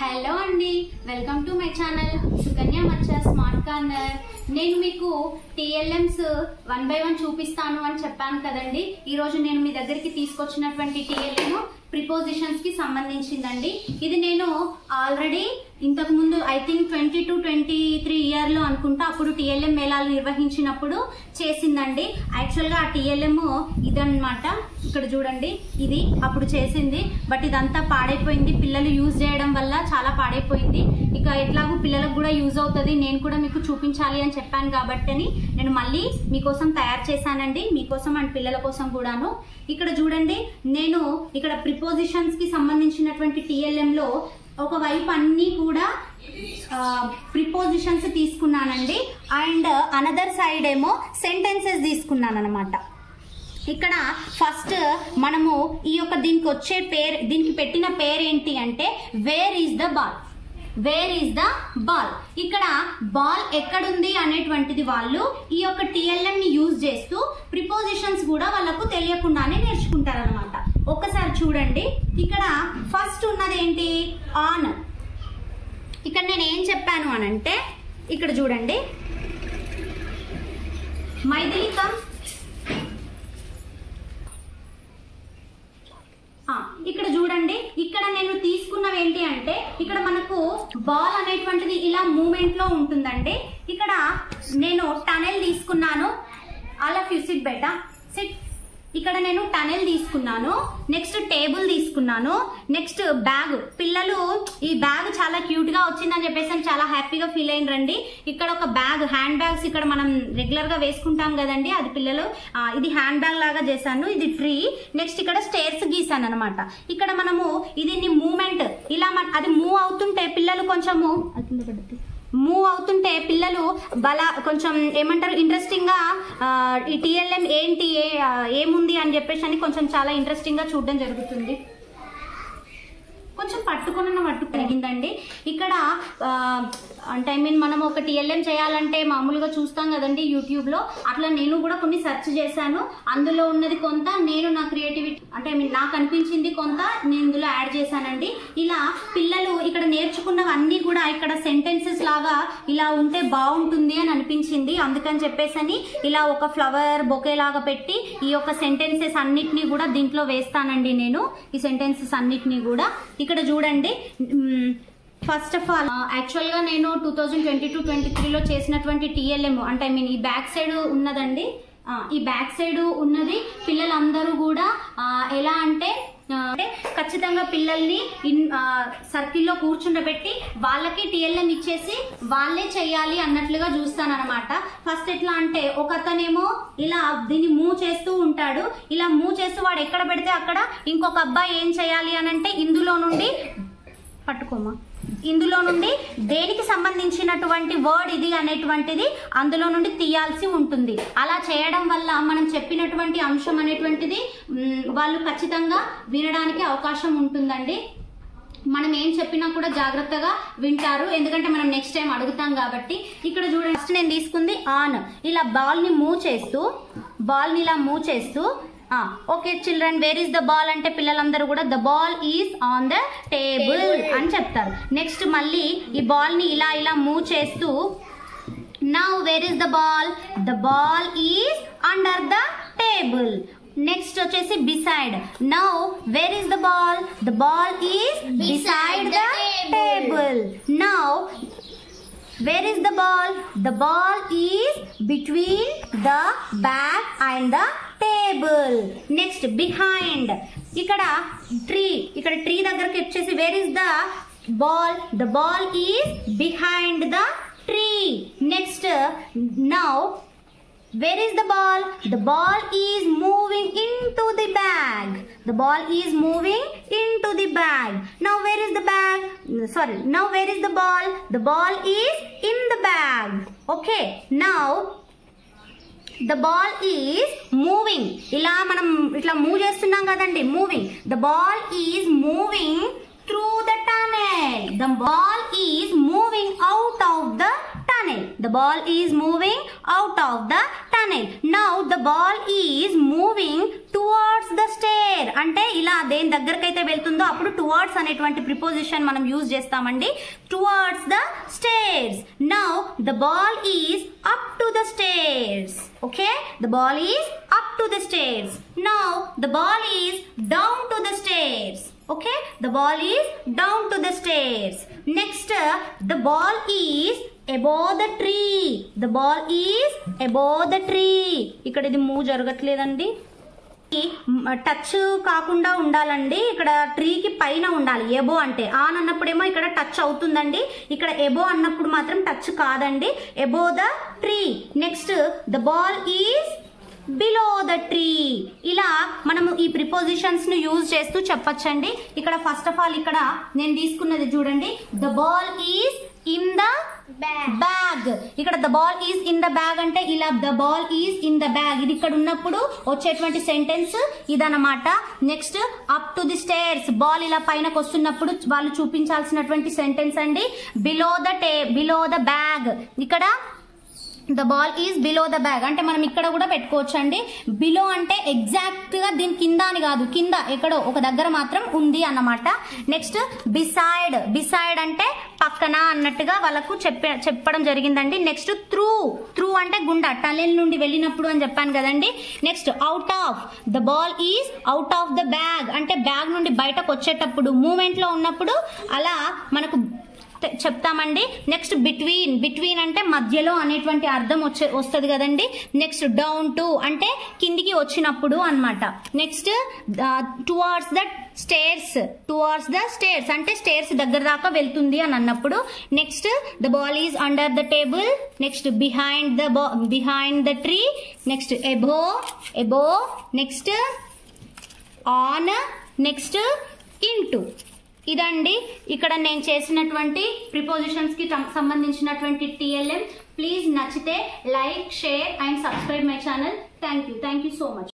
Hello అండి, welcome to my channel Sukanya మచ్చ smart corner. నేను మీకు టీఎల్ఎంస్ 1 by 1 చూపిస్తాను అని చెప్పాను కదండి. ఈరోజు నేను మీ దగ్గరికి తీసుకొచ్చినటువంటి టీఎల్ఎం ప్రిపోజిషన్స్ కి సంబంధించిందండి. ఇది నేను ఆల్రెడీ ఇంతకు ముందు ఐ థింక్ 22-23 ఇయర్ లో అనుకుంటా అప్పుడు టీఎల్ఎం మేళాలు నిర్వహించినప్పుడు చేసిందండి. యాక్చువల్ గా ఆ టీఎల్ఎం ఇదన్నమాట. ఇక్కడ చూడండి, ఇది అప్పుడు చేసింది. బట్ ఇదంతా పాడైపోయింది, పిల్లలు యూజ్ చేయడం వల్ల చాలా పాడైపోయింది. ఇక ఎట్లాగో పిల్లలకు కూడా యూజ్ అవుతుంది, నేను కూడా మీకు చూపించాలి అని చెప్పాను కాబట్టి అని నేను మళ్ళీ మీకోసం తయారు చేశానండి, మీకోసం అండ్ పిల్లల కోసం కూడాను. ఇక్కడ చూడండి, నేను ఇక్కడ ప్రిపోజిషన్స్ కి సంబంధించినటువంటి టీఎల్ఎం లో ఒకవైపు అన్ని కూడా ప్రిపోజిషన్స్ తీసుకున్నానండి, అండ్ అనదర్ సైడ్ ఏమో సెంటెన్సెస్ తీసుకున్నాను అనమాట. ఇక్కడ ఫస్ట్ మనము ఈ యొక్క దీనికి వచ్చే పేరు, దీనికి పెట్టిన పేరు ఏంటి అంటే where is the ball. Where is the ball. ఇక్కడ బాల్ ఎక్కడుంది అనేటువంటిది వాళ్ళు ఈ యొక్క టిఎల్ఎం ని యూజ్ చేస్తూ ప్రిపోజిషన్స్ కూడా వాళ్ళకు తెలియకుండానే నేర్చుకుంటారనమాట. ఒక్కసారి చూడండి, ఇక్కడ ఫస్ట్ ఉన్నది ఏంటి? ఆన్. ఇక్కడ నేను ఏం చెప్పాను అనంటే, ఇక్కడ చూడండి, మైథిలి కమ్. ఇక్కడ చూడండి, ఇక్కడ నేను తీసుకున్నవి ఏంటి అంటే, ఇక్కడ మనకు బాల్ అనేటువంటిది ఇలా మూమెంట్ లో ఉంటుందండి. ఇక్కడ నేను టనెల్ తీసుకున్నాను. All of you SIT beta, SIT. ఇక్కడ నేను టనెల్ తీసుకున్నాను, నెక్స్ట్ టేబుల్ తీసుకున్నాను, నెక్స్ట్ బ్యాగ్. పిల్లలు ఈ బ్యాగ్ చాలా క్యూట్ గా వచ్చిందని చెప్పేసి చాలా హ్యాపీగా ఫీల్ అయినరండి. ఇక్కడ ఒక బ్యాగ్, హ్యాండ్ బ్యాగ్స్ ఇక్కడ మనం రెగ్యులర్ గా వేసుకుంటాం కదండి, అది పిల్లలు ఇది హ్యాండ్ బ్యాగ్ లాగా చేశాను. ఇది ట్రీ. నెక్స్ట్ ఇక్కడ స్టేర్స్ గీసాను అనమాట. ఇక్కడ మనము ఇది మూమెంట్ ఇలా అది మూవ్ అవుతుంటే పిల్లలు కొంచెము మూవ్ అవుతుంటే పిల్లలు కొంచెం ఏమంటారు, ఇంట్రెస్టింగ్ గా ఈ టిఎల్ఎం ఏంటి ఏముంది అని చెప్పేసి అని కొంచెం చాలా ఇంట్రెస్టింగ్ గా చూడడం జరుగుతుంది. కొంచెం పట్టు పెరిగిందండి. ఇక్కడ అంటే మనం ఒక టిఎల్ఎం చేయాలంటే మామూలుగా చూస్తాం కదండి యూట్యూబ్ లో, అట్లా నేను కూడా కొన్ని సెర్చ్ చేశాను. అందులో ఉన్నది కొంత, నేను నా క్రియేటివిటీ అంటే నాకు అనిపించింది కొంత నేను ఇందులో యాడ్ చేశానండి. ఇలా పిల్లలు ఇక్కడ నేర్చుకున్నవన్నీ కూడా ఇక్కడ సెంటెన్సెస్ లాగా ఇలా ఉంటే బాగుంటుంది అని అనిపించింది. అందుకని చెప్పేసి ఇలా ఒక ఫ్లవర్ బొకే లాగా పెట్టి ఈ యొక్క సెంటెన్సెస్ అన్నిటినీ కూడా దీంట్లో వేస్తానండి నేను, ఈ సెంటెన్సెస్ అన్నిటినీ కూడా. ఇక్కడ చూడండి, ఫస్ట్ ఆఫ్ ఆల్ యాక్చువల్ గా నేను 2022-23 లో చేసినటువంటి టిఎల్ఎం అంటే ఈ బ్యాక్ సైడ్ ఉన్నదండి. ఈ బ్యాక్ సైడ్ ఉన్నది పిల్లలందరూ కూడా ఎలా అంటే ఖచ్చితంగా పిల్లల్ని సర్కిల్లో కూర్చుండబెట్టి వాళ్ళకి టిఎల్ఎం ఇచ్చేసి వాళ్ళే చెయ్యాలి అన్నట్లుగా చూస్తానన్నమాట. ఫస్ట్ ఎట్లా అంటే, ఒక అతనేమో ఇలా దీన్ని మూవ్ చేస్తూ ఉంటాడు. ఇలా మూవ్ చేస్తూ వాడు ఎక్కడ పెడితే అక్కడ ఇంకొక అబ్బాయి ఏం చేయాలి అని అంటే, ఇందులో నుండి పట్టుకోమా, ఇందులో నుండి దేనికి సంబంధించినటువంటి వర్డ్ ఇది అనేటువంటిది అందులో నుండి తీయాల్సి ఉంటుంది. అలా చేయడం వల్ల మనం చెప్పినటువంటి అంశం అనేటువంటిది వాళ్ళు ఖచ్చితంగా వినడానికి అవకాశం ఉంటుందండి. మనం ఏం చెప్పినా కూడా జాగ్రత్తగా వింటారు, ఎందుకంటే మనం నెక్స్ట్ టైం అడుగుతాం కాబట్టి. ఇక్కడ చూడండి, ఫస్ట్ నేను తీసుకుంది ఆన్. ఇలా బాల్ ని మూవ్ చేస్తూ, బాల్ ని ఇలా మూవ్ చేస్తూ okay children, wear is the ball అంటే పిల్లలందరూ కూడా the ball is on the table అని చెప్తారు. నెక్స్ట్ మళ్ళీ ఈ బాల్ ని ఇలా ఇలా మూవ్ చేస్తూ, now where is the ball, the ball is under the table. Next వచ్చేసి beside, now where is the ball is beside the table. Now where is the ball is between the bag and the table. next behind, ఇక్కడ tree దగ్గరికి వచ్చేసి where is the ball is behind the tree. next now where is the ball is moving into the bag. The ball is moving into the bag. Now where is the bag? Sorry, now where is the ball? The ball is in the bag. Okay, now the ball is moving. ఇలా మనం ఇట్లా move చేస్తున్నాం కదండి, moving. The ball is moving through the tunnel. The ball is moving out of the tunnel. The ball is moving out of the tunnel. Now the ball is moving to towards the stair అంటే ఇలా దేని దగ్గరకైతే వెళ్తుందో అప్పుడు towards అనేటువంటి preposition మనం use చేస్తామండి. Towards the stairs. Now the ball is up to the stairs. Okay, the ball is up to the stairs. Now the ball is down to the stairs. Okay, the ball is down to the stairs. Next, the ball is above the tree. The ball is above the tree. ఇక్కడ ఇది move జరగట్లేదండి. Touch కాకుండా ఉండాలండి. ఇక్కడ ట్రీకి పైన ఉండాలి. Above అంటే on అన్నప్పుడేమో ఇక్కడ touch అవుతుందండి. ఇక్కడ ఎబో అన్నప్పుడు మాత్రం టచ్ కాదండి. Above the tree. Next, the ball is below the tree. ఇలా మనము ఈ ప్రిపోజిషన్స్ ను యూజ్ చేస్తూ చెప్పచ్చండి. ఇక్కడ ఫస్ట్ ఆఫ్ ఆల్ ఇక్కడ నేను తీసుకున్నది చూడండి. The ball is in the bag. ఇక్కడ the ball is in the bag అంటే ఇలా the ball is in the bag ఇది ఇక్కడ ఉన్నప్పుడు వచ్చేటువంటి సెంటెన్స్ ఇదన్నమాట. Next, up to the stairs. Ball ఇలా పైనకు వస్తున్నప్పుడు వాళ్ళు చూపించాల్సినటువంటి సెంటెన్స్ అండి. Below the bag. ఇక్కడ the ball is below the bag అంటే మనం ఇక్కడ కూడా పెట్టుకోవచ్చు అండి. బిలో అంటే ఎగ్జాక్ట్ గా దీని కింద అని కాదు, కింద ఎక్కడో ఒక దగ్గర మాత్రం ఉంది అన్నమాట. Next, beside. బిసైడ్ అంటే పక్కన అన్నట్టుగా వాళ్ళకు చెప్పడం జరిగిందండి. నెక్స్ట్, త్రూ అంటే గుండా టనెల్ నుండి వెళ్ళినప్పుడు అని చెప్పాను కదండి. Next, out of. The ball is out of the bag అంటే బ్యాగ్ నుండి బయటకు వచ్చేటప్పుడు మూమెంట్ లో ఉన్నప్పుడు అలా మనకు చెప్తామండి. నెక్స్ట్, బిట్వీన్ అంటే మధ్యలో అనేటువంటి అర్థం వస్తుంది కదండి. నెక్స్ట్, డౌన్ టు అంటే కిందికి వచ్చినప్పుడు అన్నమాట. Next, towards the stairs. Towards the stairs అంటే స్టేర్స్ దగ్గర దాకా వెళ్తుంది అని అన్నప్పుడు. Next, the ball is under the table. Next, behind the tree. Next, above. Next, on. Next, into. ఇదండి ఇక్కడ నేను చేసినటువంటి ప్రిపోజిషన్స్ కి సంబంధించినటువంటి TLM. ప్లీజ్ నచ్చితే like, share and subscribe my channel. Thank you so much.